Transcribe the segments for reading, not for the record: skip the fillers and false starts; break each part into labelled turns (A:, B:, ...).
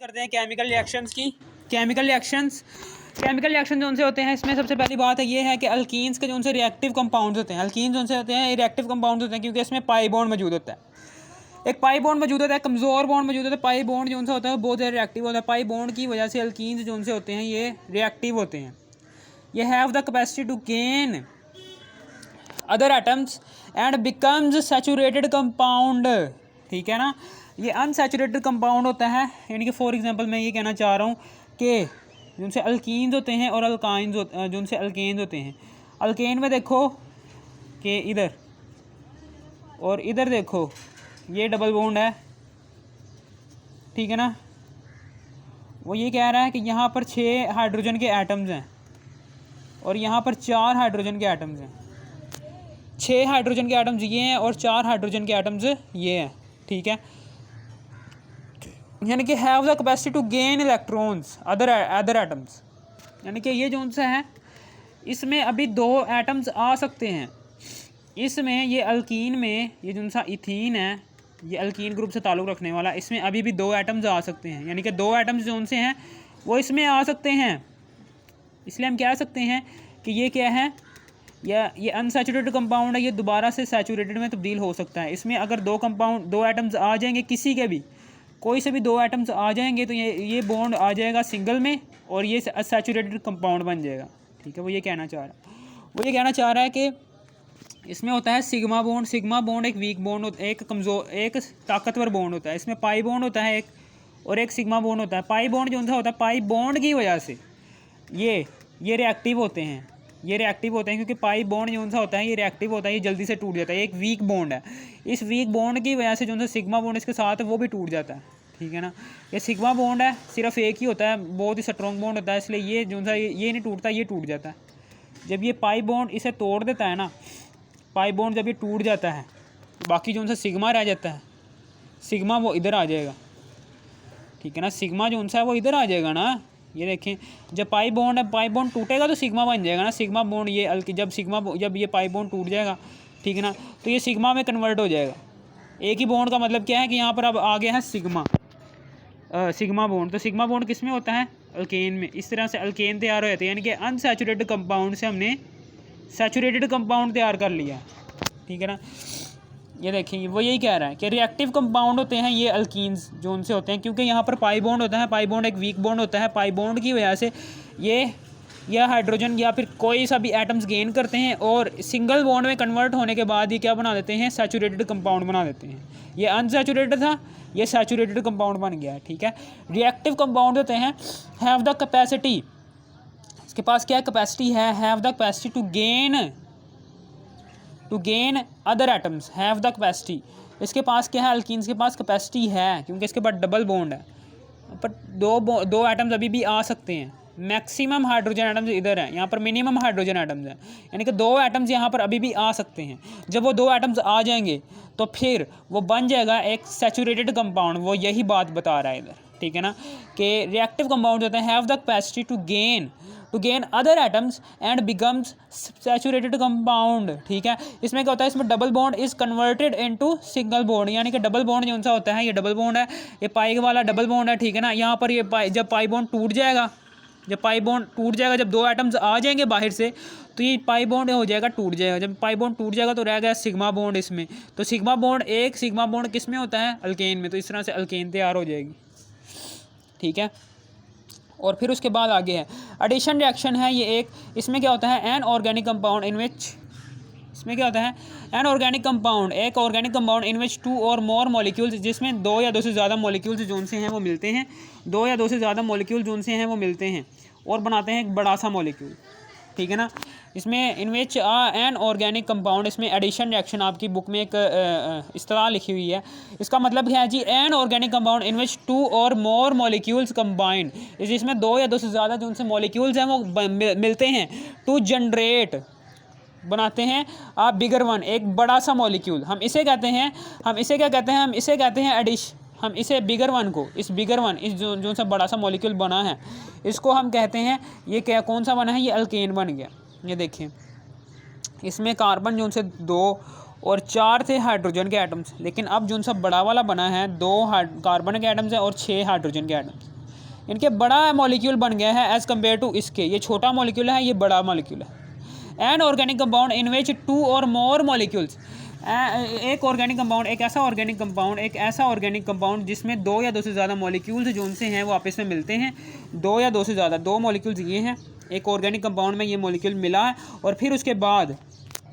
A: करते हैं chemical reactions की। केमिकल रिएक्शन जो उनसे होते हैं, इसमें सबसे पहली बात है ये है कि अल्कीन्स के जो उनसे रिएक्टिव कंपाउंड्स होते हैं, अल्कीन्स जो उनसे होते हैं रिएक्टिव कंपाउंड्स होते हैं क्योंकि इसमें पाई बॉन्ड मौजूद होता है। एक पाई बॉन्ड मौजूद होता है, कमज़ोर बॉन्ड मौजूद होता है। पाई बॉन्ड जो उनसे होता है बहुत ज़्यादा रिएक्टिव होता है। पाई बॉन्ड की वजह से अल्कीन्स जो उनसे होते हैं ये रिएक्टिव होते हैं। ये have the capacity to gain other atoms and becomes saturated compound. ठीक है ना, ये अनसैचुरेटेड कंपाउंड होता है। यानी कि फॉर एग्जांपल मैं ये कहना चाह रहा हूँ कि जिनसे अल्कीन्स होते हैं और अल्काइंस जो उनसे अल्केन्स होते हैं। अल्केन में देखो कि इधर और इधर देखो ये डबल बॉन्ड है, ठीक है ना। वो ये कह रहा है कि यहाँ पर 6 हाइड्रोजन के एटम्स हैं और यहाँ पर 4 हाइड्रोजन के एटम्स हैं। 6 हाइड्रोजन के एटम्स ये हैं और 4 हाइड्रोजन के एटम्स ये हैं, ठीक है। यानी कि have the capacity to gain electrons other atoms. यानी कि ये जो उनसे है इसमें अभी 2 एटम्स आ सकते हैं। इसमें ये अल्कीन में ये जो उनसा इथीन है, ये अल्कीन ग्रुप से ताल्लुक़ रखने वाला, इसमें अभी भी 2 एटम्स आ सकते हैं। यानी कि 2 एटम्स जो उनसे हैं वो इसमें आ सकते हैं। इसलिए हम कह सकते हैं कि ये क्या है, या ये अनसैचुरेटेड कंपाउंड है, ये दोबारा से सैचुरेटेड में तब्दील हो सकता है। इसमें अगर 2 एटम्स आ जाएंगे, किसी के भी कोई से भी 2 एटम्स आ जाएंगे तो ये बॉन्ड आ जाएगा सिंगल में और ये सैचुरेटेड कंपाउंड बन जाएगा, ठीक है। वो ये कहना चाह रहा है कि इसमें होता है सिग्मा बॉन्ड। सिग्मा बॉन्ड एक वीक बॉन्ड होता है, एक ताकतवर बॉन्ड होता है। इसमें पाई बॉन्ड होता है एक, और एक सिग्मा बॉन्ड होता है। पाई बॉन्ड जो होता है, पाई बॉन्ड की वजह से ये रिएक्टिव होते हैं। ये रिएक्टिव होते हैं क्योंकि पाई बॉन्ड जो उनसा होता है ये रिएक्टिव होता है, ये जल्दी से टूट जाता है। ये एक वीक बॉन्ड है। इस वीक बॉन्ड की वजह से जो उनसा सिग्मा बॉन्ड इसके साथ है वो भी टूट जाता है, ठीक है ना। ये सिग्मा बॉन्ड है, सिर्फ एक ही होता है, बहुत ही स्ट्रॉन्ग बॉन्ड होता है, इसलिए ये जो उनसा ये नहीं टूटता, ये टूट जाता है। जब ये पाई बॉन्ड इसे तोड़ देता है ना, पाई बॉन्ड जब ये टूट जाता है, बाकी जो उनसा सिग्मा रह जाता है, सिग्मा वो इधर आ जाएगा, ठीक है ना। सिग्मा जो उनसा है वो इधर आ जाएगा ना। ये देखें, जब पाई बॉन्ड है, पाई बॉन्ड टूटेगा तो सिग्मा बन जाएगा ना। सिग्मा बॉन्ड ये जब ये पाई बॉन्ड टूट जाएगा, ठीक है ना, तो ये सिग्मा में कन्वर्ट हो जाएगा। एक ही बॉन्ड का मतलब क्या है कि यहाँ पर अब आ गया है सिग्मा बॉन्ड। तो सिग्मा बॉन्ड किस में होता है, अल्केन में। इस तरह से अल्केन तैयार हो जाते हैं। यानी कि अनसैचुरेटेड कंपाउंड से हमने सैचुरेटेड कंपाउंड तैयार कर लिया, ठीक है ना। ये देखेंगे वो यही कह रहा है कि रिएक्टिव कंपाउंड होते हैं ये अल्कीन्स जो उनसे होते हैं, क्योंकि यहाँ पर पाई बॉन्ड होता है। पाई बॉन्ड एक वीक बॉन्ड होता है। पाई बॉन्ड की वजह से ये या हाइड्रोजन या फिर कोई सा भी एटम्स गेन करते हैं और सिंगल बॉन्ड में कन्वर्ट होने के बाद ये क्या बना देते हैं, सैचुरेटेड कंपाउंड बना देते हैं। ये अनसैचुरेटेड था, ये सैचुरेटेड कंपाउंड बन गया है, ठीक है। रिएक्टिव कंपाउंड होते हैं हैव द कैपेसिटी, इसके पास क्या कैपेसिटी है, have the capacity to gain other atoms. Have the capacity, इसके पास क्या है, अल्कीन्स के पास कैपेसिटी है क्योंकि इसके पास डबल बॉन्ड है, पर दो एटम्स अभी भी आ सकते हैं। मैक्सिमम हाइड्रोजन एटम्स इधर हैं, यहाँ पर मिनिमम हाइड्रोजन एटम्स हैं। यानी कि 2 एटम्स यहाँ पर अभी भी आ सकते हैं। जब वो 2 एटम्स आ जाएंगे तो फिर वो बन जाएगा एक सैचुरेटेड कंपाउंड। वो यही बात बता रहा है इधर, ठीक है ना, कि रिएक्टिव कंपाउंड होते हैं have the capacity to gain other atoms and becomes saturated compound, ठीक है। इसमें क्या होता है, इसमें double bond is converted into single bond. यानी कि डबल बॉन्ड जो सा होता है, ये डबल बॉन्ड है, ये पाई वाला डबल बॉन्ड है, ठीक है ना। यहाँ पर ये जब पाई बॉन्ड टूट जाएगा, जब 2 एटम्स आ जाएंगे बाहर से तो ये पाई बॉन्ड हो जाएगा, टूट जाएगा। जब पाई बॉन्ड टूट जाएगा तो रह गया सिग्मा बॉन्ड इसमें। तो सिग्मा बॉन्ड किस में होता है, अल्केन में। तो इस तरह से अल्केन तैयार हो जाएगी, ठीक है। और फिर उसके बाद आगे है एडिशन रिएक्शन है ये एक। इसमें क्या होता है, एन ऑर्गेनिक कंपाउंड इन विच, इसमें क्या होता है, एन ऑर्गेनिक कंपाउंड, एक ऑर्गेनिक कंपाउंड इन विच 2 और मोर मॉलिक्यूल्स, जिसमें 2 या 2 से ज़्यादा मॉलिक्यूल्स जो उनसे हैं वो मिलते हैं। 2 या 2 से ज़्यादा मॉलिक्यूल जो उनसे हैं वो मिलते हैं और बनाते हैं एक बड़ा सा मॉलिक्यूल, ठीक है ना। इसमें इन विच एन ऑर्गेनिक कंपाउंड, इसमें एडिशन रिएक्शन आपकी बुक में एक इस्तेलाह लिखी हुई है। इसका मतलब क्या है जी, एन ऑर्गेनिक कंपाउंड इन विच 2 और मोर मॉलिक्यूल्स कंबाइंड, जिसमें 2 या 2 से ज़्यादा जो उनसे मॉलिक्यूल्स हैं वो मिलते हैं टू जनरेट, बनाते हैं आप बिगर वन, एक बड़ा सा मॉलिक्यूल। हम इसे क्या कहते हैं, हम इसे बिगर वन को, इस बिगर वन, इस जो सा बड़ा सा मॉलिक्यूल बना है, इसको हम कहते हैं, ये क्या कौन सा बना है, ये अल्केन बन गया। ये देखिए, इसमें कार्बन जो उनसे 2 और 4 थे हाइड्रोजन के एटम्स, लेकिन अब जो उनसा बड़ा वाला बना है 2 कार्बन के एटम्स हैं और 6 हाइड्रोजन के एटम्स, इनके बड़ा मॉलिक्यूल बन गया है एज़ कम्पेयर टू इसके। ये छोटा मॉलिक्यूल है, ये बड़ा मॉलिक्यूल है। एंड ऑर्गेनिक कंपाउंड इन विच 2 और मोर मॉलिक्यूल्स, एक ऑर्गेनिक कंपाउंड, एक ऐसा ऑर्गेनिक कंपाउंड जिसमें 2 या 2 से ज़्यादा मॉलिक्यूल्स जो उनसे हैं वो आपस में मिलते हैं। 2 या 2 से ज़्यादा, 2 मॉलिक्यूल्स ये हैं, एक ऑर्गेनिक कंपाउंड में ये मॉलिक्यूल मिला है, और फिर उसके बाद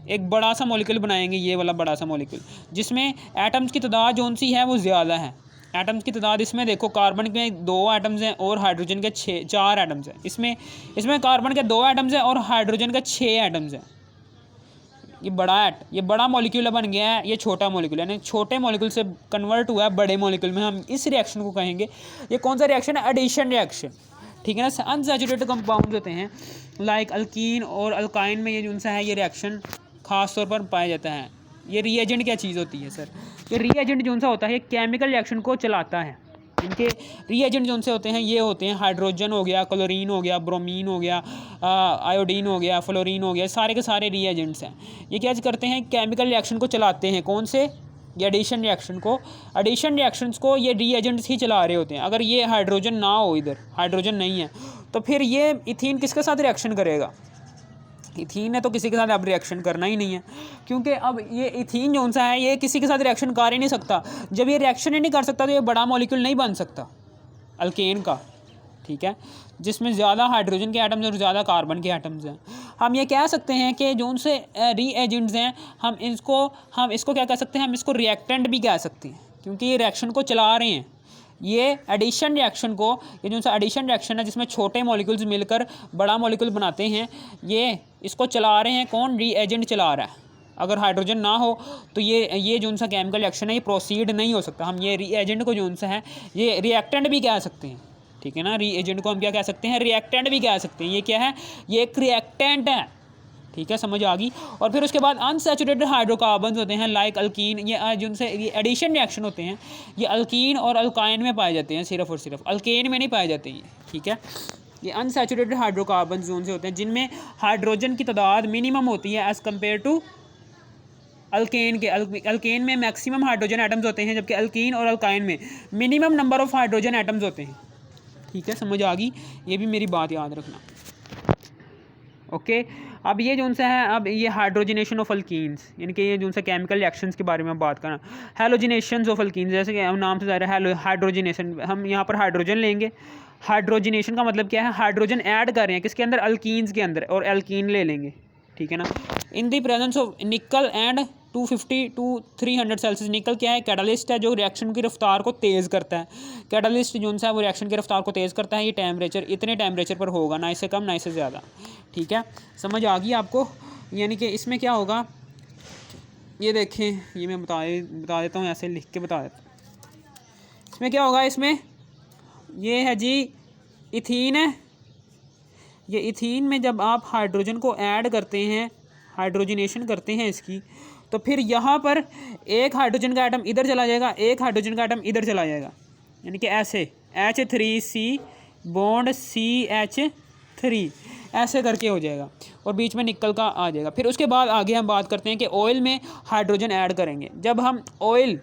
A: एक बड़ा सा मॉलिक्यूल बनाएंगे, ये वाला बड़ा सा मॉलिक्यूल, जिसमें एटम्स की तादाद जो सी है वो ज़्यादा है। एटम्स की तादाद इसमें देखो, कार्बन के 2 एटम्स हैं और हाइड्रोजन के 4 एटम्स हैं। इसमें कार्बन के 2 एटम्स हैं और हाइड्रोजन के 6 एटम्स हैं। ये बड़ा मॉलिक्यूल बन गया है, ये छोटा मॉलिक्यूल है, यानी छोटे मॉलिक्यूल से कन्वर्ट हुआ है बड़े मॉलिक्यूल में। हम इस रिएक्शन को कहेंगे, ये कौन सा रिएक्शन है? एडिशन रिएक्शन, ठीक है ना। अनसैचुरेटेड कंपाउंड होते हैं लाइक अल्कीन और अल्काइन में ये जो सा है ये रिएक्शन ख़ास तौर पर पाया जाता है। ये रिएजेंट क्या चीज़ होती है सर? ये रिएजेंट जो सा होता है ये केमिकल रिएक्शन को चलाता है। इनके रिएजेंट जो से होते हैं ये होते हैं हाइड्रोजन हो गया, क्लोरीन हो गया, ब्रोमीन हो गया, आयोडीन हो गया, फ्लोरीन हो गया, सारे के सारे रिएजेंट्स हैं। ये क्या करते हैं? केमिकल रिएक्शन को चलाते हैं। कौन से? ये एडिशन रिएक्शन को। एडिशन रिएक्शंस को ये रिएजेंट्स ही चला रहे होते हैं। अगर ये हाइड्रोजन ना हो, इधर हाइड्रोजन नहीं है, तो फिर ये इथीन किसके साथ रिएक्शन करेगा? इथीन ने तो किसी के साथ अब रिएक्शन करना ही नहीं है, क्योंकि अब ये इथीन जो सा है ये किसी के साथ रिएक्शन कर ही नहीं सकता। जब ये रिएक्शन ही नहीं कर सकता तो ये बड़ा मॉलिक्यूल नहीं बन सकता अल्केन का, ठीक है, जिसमें ज़्यादा हाइड्रोजन के एटम्स और ज़्यादा कार्बन के एटम्स हैं। हम ये कह सकते हैं कि जो उनसे रीएजेंट्स हैं, हम इसको क्या कह सकते हैं? हम इसको रिएक्टेंट भी कह सकते हैं, क्योंकि ये रिएक्शन को चला रहे हैं। ये एडिशन रिएक्शन को, ये जो सा एडिशन रिएक्शन है जिसमें छोटे मॉलिक्यूल्स मिलकर बड़ा मॉलिक्यूल बनाते हैं, ये इसको चला रहे हैं। कौन? रीएजेंट चला रहा है। अगर हाइड्रोजन ना हो तो ये जो सा केमिकल रिएक्शन है ये प्रोसीड नहीं हो सकता। हम ये रीएजेंट को जो सा है ये रिएक्टेंट भी कह सकते हैं, ठीक है ना। रीएजेंट को हम क्या कह सकते हैं? रिएक्टेंट भी कह सकते हैं। ये क्या है? ये एक रिएक्टेंट है, ठीक है, समझ आ गई। और फिर उसके बाद अनसैचुरेटेड हाइड्रोकार्बन्स होते हैं लाइक अल्कीन। ये जिनसे ये एडिशन रिएक्शन होते हैं, ये अल्कीन और अल्काइन में पाए जाते हैं, सिर्फ और सिर्फ अल्केन में नहीं पाए जाते ये, ठीक है। ये अनसैचुरेटेड हाइड्रोकार्बन्स जोन से होते हैं जिनमें हाइड्रोजन की तादाद मिनिमम होती है एज़ कम्पेयर टू अल्केन के। अल्केन में मैक्सिमम हाइड्रोजन एटम्स होते हैं, जबकि अल्कीन और अल्काइन में minimum number of hydrogen atoms होते हैं, ठीक है, समझ आ गई। ये भी मेरी बात याद रखना, ओके। अब ये जो सा है, अब ये हाइड्रोजनेशन ऑफ अल्कीन्स, यानी कि ये जो सा केमिकल रिएक्शंस के बारे में बात करना। हैलोजिनेशन ऑफ अल्कीन्स, जैसे कि हम नाम से ज़ाहिर है हाइड्रोजनेशन, हम यहाँ पर हाइड्रोजन लेंगे। हाइड्रोजनेशन का मतलब क्या है? हाइड्रोजन ऐड कर रहे हैं किसके अंदर? अल्कीन्स के अंदर, और एल्कीन ले लेंगे, ठीक है ना। In the presence of nickel and 250 to 300 Celsius. Nickel क्या है? कैटलिस्ट है जो रिएक्शन की रफ्तार को तेज़ करता है। कैटलिस्ट जो सा है वो रिएक्शन की रफ्तार को तेज़ करता है। ये टेम्परेचर, इतने टेम्परेचर पर होगा, ना इससे कम ना इससे ज़्यादा, ठीक है, समझ आ गई आपको। यानी कि इसमें क्या होगा, ये देखें, ये मैं बता देता हूँ, ऐसे लिख के बता देता हूँ। इसमें क्या होगा? इसमें ये है जी इथीन है। ये इथीन में जब आप हाइड्रोजन को ऐड करते हैं, हाइड्रोजनेशन करते हैं इसकी, तो फिर यहाँ पर एक हाइड्रोजन का एटम इधर चला जाएगा, एक हाइड्रोजन का एटम इधर चला जाएगा, यानी कि ऐसे H3C बॉन्ड CH3 ऐसे करके हो जाएगा, और बीच में निकल का आ जाएगा। फिर उसके बाद आगे हम बात करते हैं कि ऑयल में हाइड्रोजन ऐड करेंगे। जब हम ऑयल,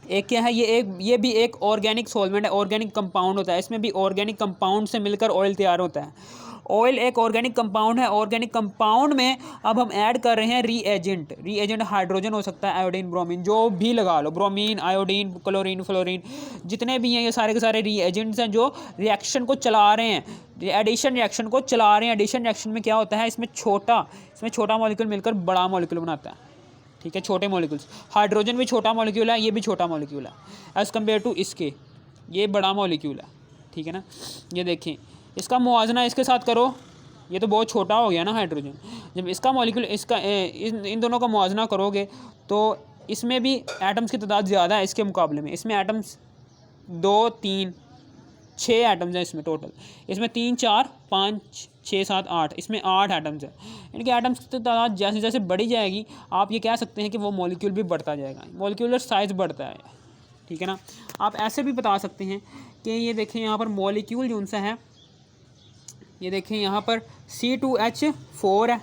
A: एक क्या है, ये भी एक ऑर्गेनिक सॉल्वेंट है, ऑर्गेनिक कंपाउंड होता है। इसमें भी ऑर्गेनिक कंपाउंड से मिलकर ऑयल तैयार होता है। ऑयल एक ऑर्गेनिक कंपाउंड है। ऑर्गेनिक कंपाउंड में अब हम ऐड कर रहे हैं रीएजेंट हाइड्रोजन हो सकता है, आयोडीन, ब्रोमीन, जो भी लगा लो, ब्रोमीन, आयोडीन, क्लोरीन, फ्लोरीन, जितने भी हैं ये सारे के सारे रीएजेंट्स हैं जो रिएक्शन को चला रहे हैं, एडिशन रिएक्शन को चला रहे हैं। एडिशन रिएक्शन में क्या होता है? इसमें छोटा मॉलिक्यूल मिलकर बड़ा मॉलिक्यूल बनाता है, ठीक है, छोटे मॉलिक्यूल्स। हाइड्रोजन भी छोटा मॉलिक्यूल है, ये भी छोटा मॉलिक्यूल है एज़ कम्पेयर टू इसके, ये बड़ा मॉलिक्यूल है, ठीक है ना। ये देखें, इसका मुआवजना इसके साथ करो, ये तो बहुत छोटा हो गया ना हाइड्रोजन। जब इसका मॉलिक्यूल इसका इन दोनों का मुआवजना करोगे तो इसमें भी एटम्स की तादाद ज़्यादा है इसके मुकाबले में। इसमें एटम्स 2, 3, 6 एटम्स हैं इसमें टोटल। इसमें 3, 4, 5, 6, 7, 8, इसमें 8 एटम्स हैं। इनके एटम्स की तादाद जैसे जैसे बढ़ी जाएगी, आप ये कह सकते हैं कि वो मॉलिक्यूल भी बढ़ता जाएगा, मॉलिक्यूलर साइज़ बढ़ता है, ठीक है ना। आप ऐसे भी बता सकते हैं कि ये देखें यहाँ पर मॉलिक्यूल जो उनसा है, ये देखें यहाँ पर C2H4 है।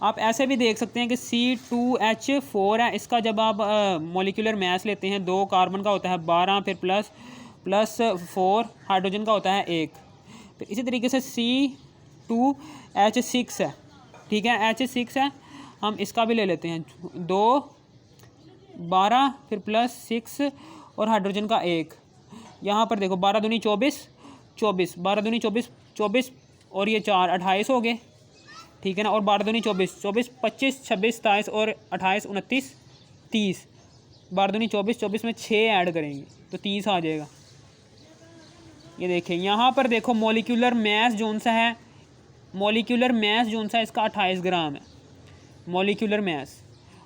A: आप ऐसे भी देख सकते हैं कि C2H4 है। इसका जब आप मॉलिक्यूलर मास लेते हैं, 2 कार्बन का होता है 12, फिर प्लस प्लस 4 हाइड्रोजन का होता है 1। फिर इसी तरीके से C2H6 है, ठीक है, H6 है, हम इसका भी ले लेते हैं 2 12 फिर प्लस 6 और हाइड्रोजन का 1। यहाँ पर देखो 12 दूनी 24 24, 12 दूनी 24 24 और ये 4 28 हो गए, ठीक है ना। और 12 दूनी 24 24 25 26 27 और 28 29 30, 12 दूनी 24 24 में 6 ऐड करेंगे तो 30 आ जाएगा। ये देखें यहाँ पर देखो मॉलिक्यूलर मैस जोन सा है, मॉलिक्यूलर मैस जोन सा इसका 28 ग्राम है मॉलिक्यूलर मैस,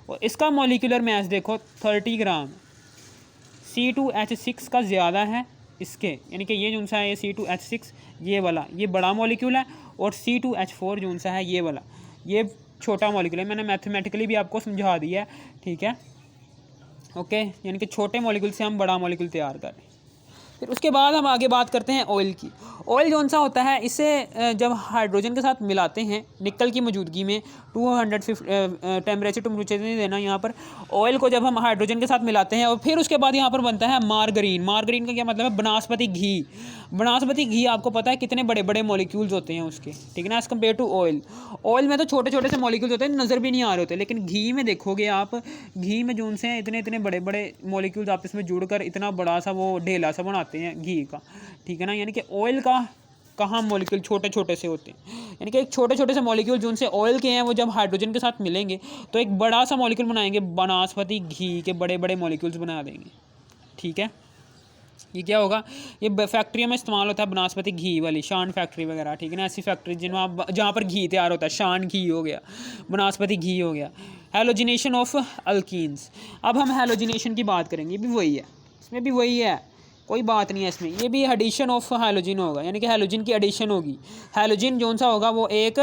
A: और इसका मॉलिक्यूलर मैस देखो 30 ग्राम। C2H6 का ज़्यादा है इसके, यानी कि ये जोन सा है ये C2H6 ये वाला ये बड़ा मॉलिक्यूल है, और C2H4 जोन सा है ये वाला ये छोटा मॉलिक्यूल है। मैंने मैथमेटिकली भी आपको समझा दिया है, ठीक है, ओके। यानी कि छोटे मॉलिक्यूल से हम बड़ा मॉलिक्यूल तैयार कर रहे हैं। फिर उसके बाद हम आगे बात करते हैं ऑयल की। ऑयल कौन सा होता है, इसे जब हाइड्रोजन के साथ मिलाते हैं निकल की मौजूदगी में 250 टेम्परेचर नहीं देना यहाँ पर, ऑयल को जब हम हाइड्रोजन के साथ मिलाते हैं और फिर उसके बाद यहाँ पर बनता है मार्गरीन। मार्गरीन का क्या मतलब है, बनस्पति घी। बनस्पति घी आपको पता है कितने बड़े बड़े मॉलिक्यूल्स होते हैं उसके, ठीक है ना, as compare to oil. Oil में तो छोटे छोटे से मॉलिक्यूल्स होते हैं, नज़र भी नहीं आ रहे होते, लेकिन घी में देखोगे आप, घी में जो से इतने इतने बड़े बड़े मॉलिक्यूल्स आपस में जुड़कर इतना बड़ा सा वो ढेला सा बनाते हैं घी का, ठीक है ना। यानी कि ऑयल का कहाँ मॉलिक्यूल छोटे छोटे से होते हैं, यानी कि एक छोटे छोटे से मॉलिक्यूल जो उनसे ऑयल के हैं वो जब हाइड्रोजन के साथ मिलेंगे तो एक बड़ा सा मॉलिक्यूल बनाएंगे, बनस्पति घी के बड़े बड़े मॉलिक्यूल्स बना देंगे, ठीक है। ये क्या होगा, ये फैक्ट्रियों में इस्तेमाल होता है बनस्पति घी वाली, शान फैक्ट्री वगैरह, ठीक है ना, ऐसी फैक्ट्री जिनमें जहाँ पर घी तैयार होता है, शान घी हो गया, बनस्पति घी हो गया। Halogenation of alkenes. अब हम हैलोजिनेशन की बात करेंगे, ये भी वही है, इसमें भी वही है, कोई बात नहीं है इसमें, ये भी एडिशन ऑफ हैलोजिन होगा, यानी कि हैलोजिन की एडिशन होगी। हैलोजिन जो सा होगा वो एक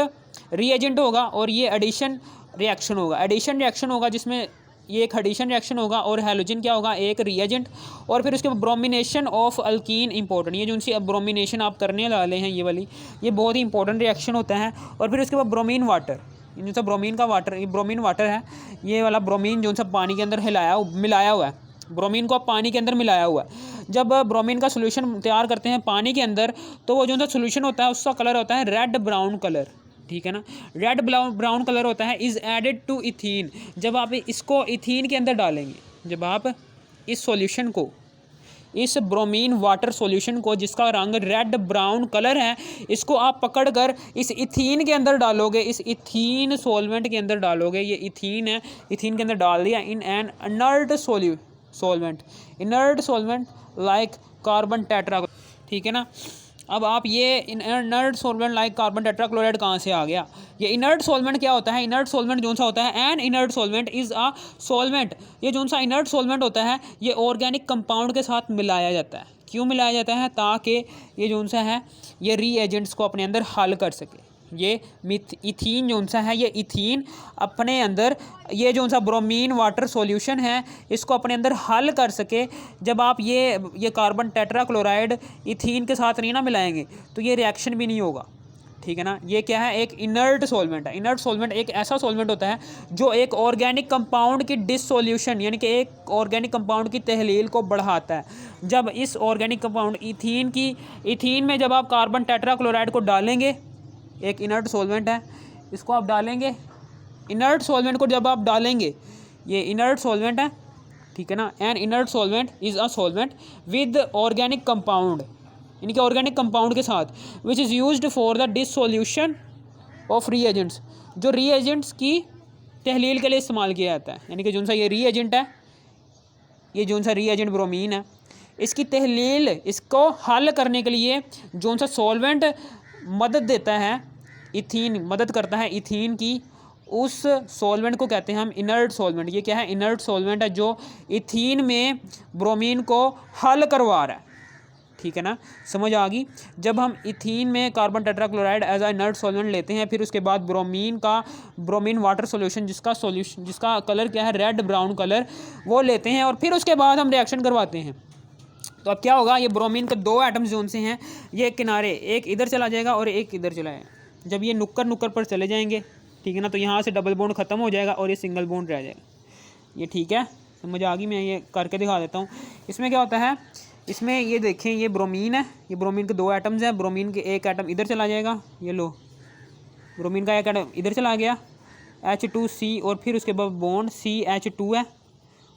A: रीएजेंट होगा और ये एडिशन रिएक्शन होगा। एडिशन रिएक्शन होगा जिसमें ये एक एडिशन रिएक्शन होगा और हैलोजिन क्या होगा, एक रिएजेंट। और फिर उसके ब्रोमिनेशन ऑफ अल्कीन इंपॉर्टेंट, ये जो सी ब्रोमिनेशन आप करने वाले हैं ये वाली, ये बहुत ही इंपॉर्टेंट रिएक्शन होता है। और फिर उसके बाद ब्रोमीन वाटर, जो सा ब्रोमीन का वाटर, ये ब्रोमीन वाटर है, ये वाला ब्रोमीन जो सा पानी के अंदर मिलाया हुआ है, ब्रोमीन को आप पानी के अंदर मिलाया हुआ है। जब ब्रोमीन का सोल्यूशन तैयार करते हैं पानी के अंदर तो वो जो सा सोल्यूशन होता है उसका कलर होता है रेड ब्राउन कलर, ठीक है ना, रेड ब्राउन कलर होता है। इज़ एडेड टू इथीन, जब आप इसको इथीन के अंदर डालेंगे, जब आप इस सॉल्यूशन को, इस ब्रोमीन वाटर सॉल्यूशन को जिसका रंग रेड ब्राउन कलर है, इसको आप पकड़कर इस इथीन के अंदर डालोगे, इस इथीन सॉल्वेंट के अंदर डालोगे, ये इथीन है, इथीन के अंदर डाल दिया, in an inert solvent, inert solvent like carbon tetra, ठीक है ना। अब आप ये inert solvent like carbon tetrachloride कहाँ से आ गया, ये इनर्ट सॉल्वेंट क्या होता है, इनर्ट सॉल्वेंट जो सा होता है, N inert solvent is a solvent, ये जो सा इनर्ट सॉल्वेंट होता है ये ऑर्गेनिक कंपाउंड के साथ मिलाया जाता है। क्यों मिलाया जाता है, ताकि ये जो सा है ये रीएजेंट्स को अपने अंदर हल कर सके। ये इथीन जो सा है, ये इथीन अपने अंदर ये जो सा ब्रोमीन वाटर सॉल्यूशन है इसको अपने अंदर हल कर सके। जब आप ये कार्बन टेट्राक्लोराइड इथीन के साथ नहीं ना मिलाएंगे तो ये रिएक्शन भी नहीं होगा, ठीक है ना। ये क्या है, एक इनर्ट सॉल्वेंट है। इनर्ट सॉल्वेंट एक ऐसा सॉल्वेंट होता है जो एक ऑर्गेनिक कंपाउंड की डिसोल्यूशन, यानी कि एक ऑर्गेनिक कंपाउंड की तहलील को बढ़ाता है। जब इस ऑर्गेनिक कंपाउंड इथीन में जब आप कार्बन टेट्राक्लोराइड को डालेंगे, एक इनर्ट सॉल्वेंट है, इसको आप डालेंगे, इनर्ट सॉल्वेंट को जब आप डालेंगे, ये इनर्ट सॉल्वेंट है, ठीक है ना। N inert solvent is a solvent with organic compound, यानी कि ऑर्गेनिक कंपाउंड के साथ, which is used for the dissolution of reagents, जो रीएजेंट्स की तहलील के लिए इस्तेमाल किया जाता है। यानी कि जो सा ये रीएजेंट है, ये जो सा रीएजेंट ब्रोमीन है, इसकी तहलील, इसको हल करने के लिए जो सा सॉल्वेंट मदद देता है, इथीन मदद करता है इथीन की, उस सॉल्वेंट को कहते हैं हम इनर्ट सॉल्वेंट। ये क्या है, इनर्ट सॉल्वेंट है जो इथीन में ब्रोमीन को हल करवा रहा है, ठीक है ना, समझ आ गई। जब हम इथीन में carbon tetrachloride as a inert solvent लेते हैं, फिर उसके बाद ब्रोमीन वाटर सॉल्यूशन जिसका कलर क्या है, रेड ब्राउन कलर, वो लेते हैं और फिर उसके बाद हम रिएक्शन करवाते हैं। तो अब क्या होगा, ये ब्रोमीन के दो एटम्स जोन से हैं, ये किनारे एक इधर चला जाएगा और एक इधर चला जाएगा। जब ये नुक्कर पर चले जाएंगे, ठीक है ना, तो यहाँ से डबल बॉन्ड ख़त्म हो जाएगा और ये सिंगल बॉन्ड रह जाएगा। ये ठीक है, समझ आ गई। मैं ये करके दिखा देता हूँ। इसमें क्या होता है, इसमें ये देखें, ये ब्रोमीन है, ये ब्रोमीन के 2 एटम्स हैं, ब्रोमीन के एक एटम इधर चला जाएगा, ये लो ब्रोमीन का एक एटम इधर चला गया H2C, और फिर उसके बाद बॉन्ड CH2 है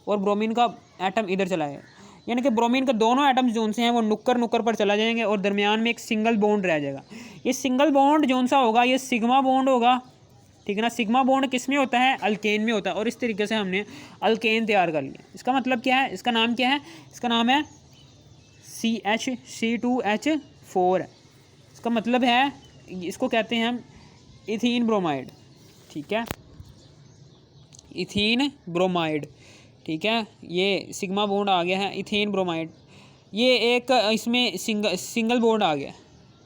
A: और ब्रोमीन का एटम इधर चला गया। यानी कि ब्रोमीन के दोनों एटम्स जो से हैं वो नुक्कर पर चला जाएंगे और दरमियान में एक सिंगल बॉन्ड रह जाएगा। ये सिंगल बॉन्ड जो सा होगा ये सिग्मा बॉन्ड होगा, ठीक है ना। सिग्मा बॉन्ड किस में होता है? अल्केन में होता है। और इस तरीके से हमने अल्केन तैयार कर लिया। इसका मतलब क्या है? इसका नाम क्या है? इसका नाम है CH2H4 है। इसका मतलब है, इसको कहते हैं हम इथीन ब्रोमाइड, ठीक है, इथीन ब्रोमाइड, ठीक है। ये सिग्मा बॉन्ड आ गया है, इथीन ब्रोमाइड। ये एक इसमें सिंगल बॉन्ड आ गया,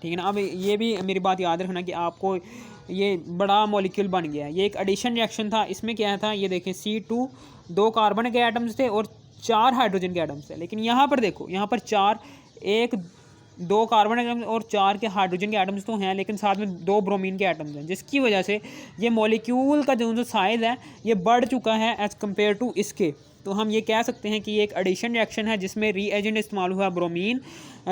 A: ठीक है ना। अब ये भी मेरी बात याद रखना कि आपको ये बड़ा मॉलिक्यूल बन गया है। ये एक एडिशन रिएक्शन था। इसमें क्या था? ये देखें, C2 2 कार्बन के एटम्स थे और 4 हाइड्रोजन के एटम्स थे। लेकिन यहाँ पर देखो, यहाँ पर 4 1 2 कार्बन एटम्स और 4 के हाइड्रोजन के एटम्स तो हैं, लेकिन साथ में 2 ब्रोमीन के एटम्स हैं, जिसकी वजह से ये मॉलिक्यूल का जो साइज़ है ये बढ़ चुका है एज़ कम्पेयर टू इसके। तो हम ये कह सकते हैं कि ये एक एडिशन रिएक्शन है जिसमें रीएजेंट इस्तेमाल हुआ ब्रोमीन,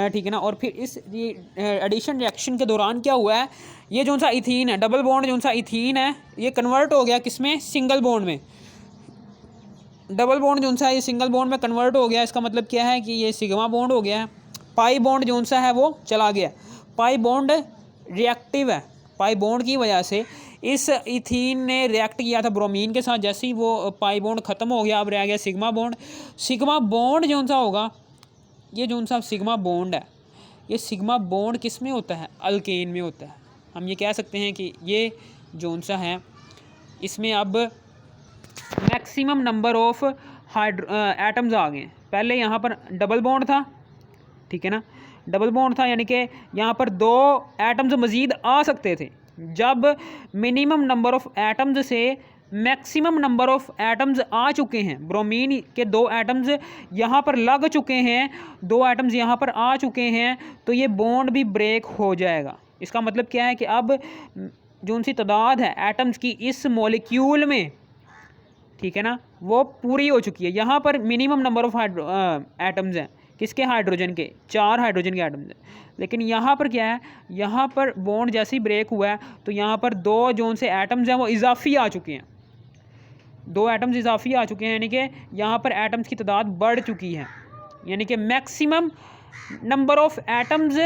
A: ठीक है ना। और फिर इस एडिशन रिएक्शन के दौरान क्या हुआ है? ये जो सा इथीन है, डबल बॉन्ड जो सा इथीन है, ये कन्वर्ट हो गया किसमें? सिंगल बॉन्ड में। डबल बॉन्ड जो सा ये सिंगल बॉन्ड में कन्वर्ट हो गया। इसका मतलब क्या है कि ये सिग्मा बॉन्ड हो गया है। पाई बॉन्ड जो सा है वो चला गया। पाई बॉन्ड रिएक्टिव है। पाई बॉन्ड की वजह से इस इथीन ने रिएक्ट किया था ब्रोमीन के साथ। जैसे ही वो पाई बॉन्ड ख़त्म हो गया, अब रह गया सिग्मा बॉन्ड। सिग्मा बॉन्ड जो सा होगा, ये जो सा सिग्मा बॉन्ड है, ये सिग्मा बॉन्ड किस में होता है? अल्केन में होता है। हम ये कह सकते हैं कि ये जो सा है इसमें अब मैक्सिमम नंबर ऑफ एटम्स आ गए। पहले यहाँ पर डबल बॉन्ड था, ठीक है ना, डबल बॉन्ड था, यानी कि यहाँ पर 2 एटम्स मज़ीद आ सकते थे। जब मिनिमम नंबर ऑफ एटम्स से मैक्सिमम नंबर ऑफ एटम्स आ चुके हैं, ब्रोमीन के 2 एटम्स यहाँ पर लग चुके हैं, 2 एटम्स यहाँ पर आ चुके हैं, तो ये बॉन्ड भी ब्रेक हो जाएगा। इसका मतलब क्या है कि अब जो उनकी तादाद है एटम्स की इस मॉलिक्यूल में, ठीक है ना, वो पूरी हो चुकी है। यहाँ पर मिनिमम नंबर ऑफ एटम्स हैं किसके? हाइड्रोजन के, 4 हाइड्रोजन के एटम्स हैं। लेकिन यहाँ पर क्या है? यहाँ पर बॉन्ड जैसे ही ब्रेक हुआ है तो यहाँ पर 2 जो से एटम्स हैं वो इजाफी आ चुके हैं। 2 एटम्स इजाफी आ चुके हैं, यानी कि यहाँ पर एटम्स की तादाद बढ़ चुकी है। यानी कि maximum number of atoms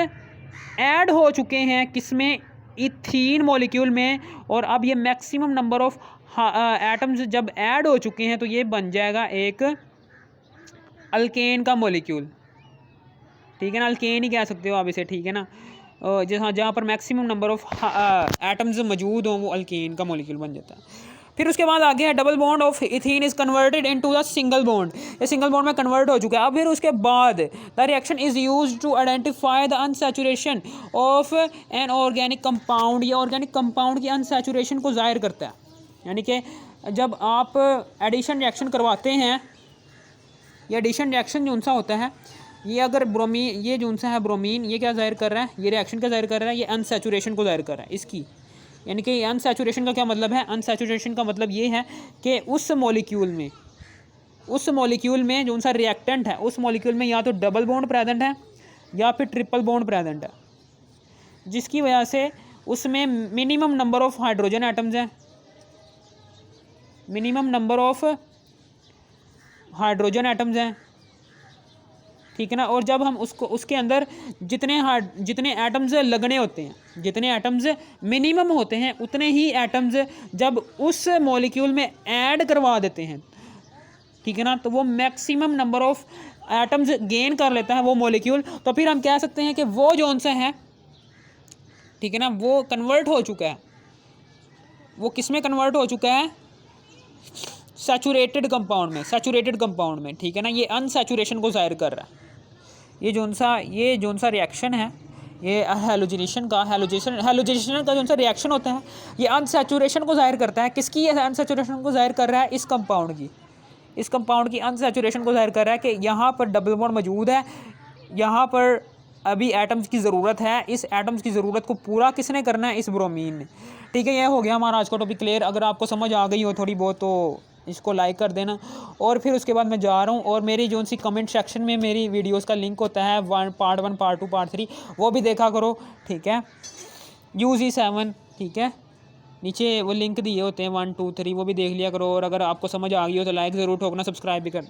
A: add हो चुके हैं किसमें? इथीन मॉलिक्यूल में। और अब ये मैक्सिमम नंबर ऑफ एटम्स जब ऐड हो चुके हैं तो ये बन जाएगा एक अल्केन का मॉलिक्यूल, ठीक है ना। अल्केन ही कह सकते हो आप इसे, ठीक है ना। जहाँ पर मैक्सिमम नंबर ऑफ एटम्स मौजूद हों वो अल्केन का मॉलिक्यूल बन जाता है। फिर उसके बाद आगे है double bond of ethene is converted into the single bond. ये सिंगल बॉन्ड में कन्वर्ट हो चुका है। अब फिर उसके बाद the reaction is used to identify the unsaturation of an organic compound. ये ऑर्गेनिक कंपाउंड की अनसैचुरेशन को ज़ाहिर करता है। यानी कि जब आप एडिशन रिएक्शन करवाते हैं, ये एडिशन रिएक्शन जो सा होता है, ये अगर ब्रोमीन, ये जो सा है ब्रोमीन, ये क्या ज़ाहिर कर रहा है? ये रिएक्शन क्या ज़ाहिर कर रहा है? ये अनसैचुरेशन को ज़ाहिर कर रहा है इसकी। यानी कि अनसैचुरेशन का क्या मतलब है? अनसैचुरेशन का मतलब ये है कि उस मॉलिक्यूल में जो सा रिएक्टेंट है, उस मॉलिक्यूल में या तो डबल बॉन्ड प्रेजेंट है या फिर ट्रिपल बॉन्ड प्रेजेंट है, जिसकी वजह से उसमें minimum number of hydrogen atoms हैं, minimum number of hydrogen atoms हैं, ठीक है ना। और जब हम उसके अंदर जितने एटम्स लगने होते हैं, जितने एटम्स मिनिमम होते हैं, उतने ही एटम्स जब उस मॉलिक्यूल में ऐड करवा देते हैं, ठीक है ना, तो वो maximum number of atoms gain कर लेता है वो मॉलिक्यूल। तो फिर हम कह सकते हैं कि वो जोन सा है, ठीक है ना, वो कन्वर्ट हो चुका है। वो किस में कन्वर्ट हो चुका है? सैचुरेटेड कंपाउंड में, ठीक है ना। ये अनसैचुरेशन को ज़ाहिर कर रहा है। ये जो सा रिएक्शन है, ये हैलोजिनेशन का जो सा रिएक्शन होता है, ये अनसैचुरेशन को ज़ाहिर करता है। किसकी? ये अनसैचुरेशन को ज़ाहिर कर रहा है इस कंपाउंड की अनसैचुरेशन को ज़ाहिर कर रहा है कि यहाँ पर डबल बॉन्ड मौजूद है, यहाँ पर अभी एटम्स की ज़रूरत है। इस एटम्स की ज़रूरत को पूरा किसने करना है? इस ब्रोमीन ने, ठीक है। यह हो गया हमारा आज का टॉपिक क्लियर। अगर आपको समझ आ गई हो थोड़ी बहुत तो इसको लाइक कर देना। और फिर उसके बाद मैं जा रहा हूँ और मेरी जो सी कमेंट सेक्शन में मेरी वीडियोस का लिंक होता है पार्ट 1 पार्ट 2 पार्ट 3 वो भी देखा करो, ठीक है। UZ7, ठीक है, नीचे वो लिंक दिए होते हैं 1 2 3, वो भी देख लिया करो। और अगर आपको समझ आ गई हो तो लाइक ज़रूर ठोकना, सब्सक्राइब भी कर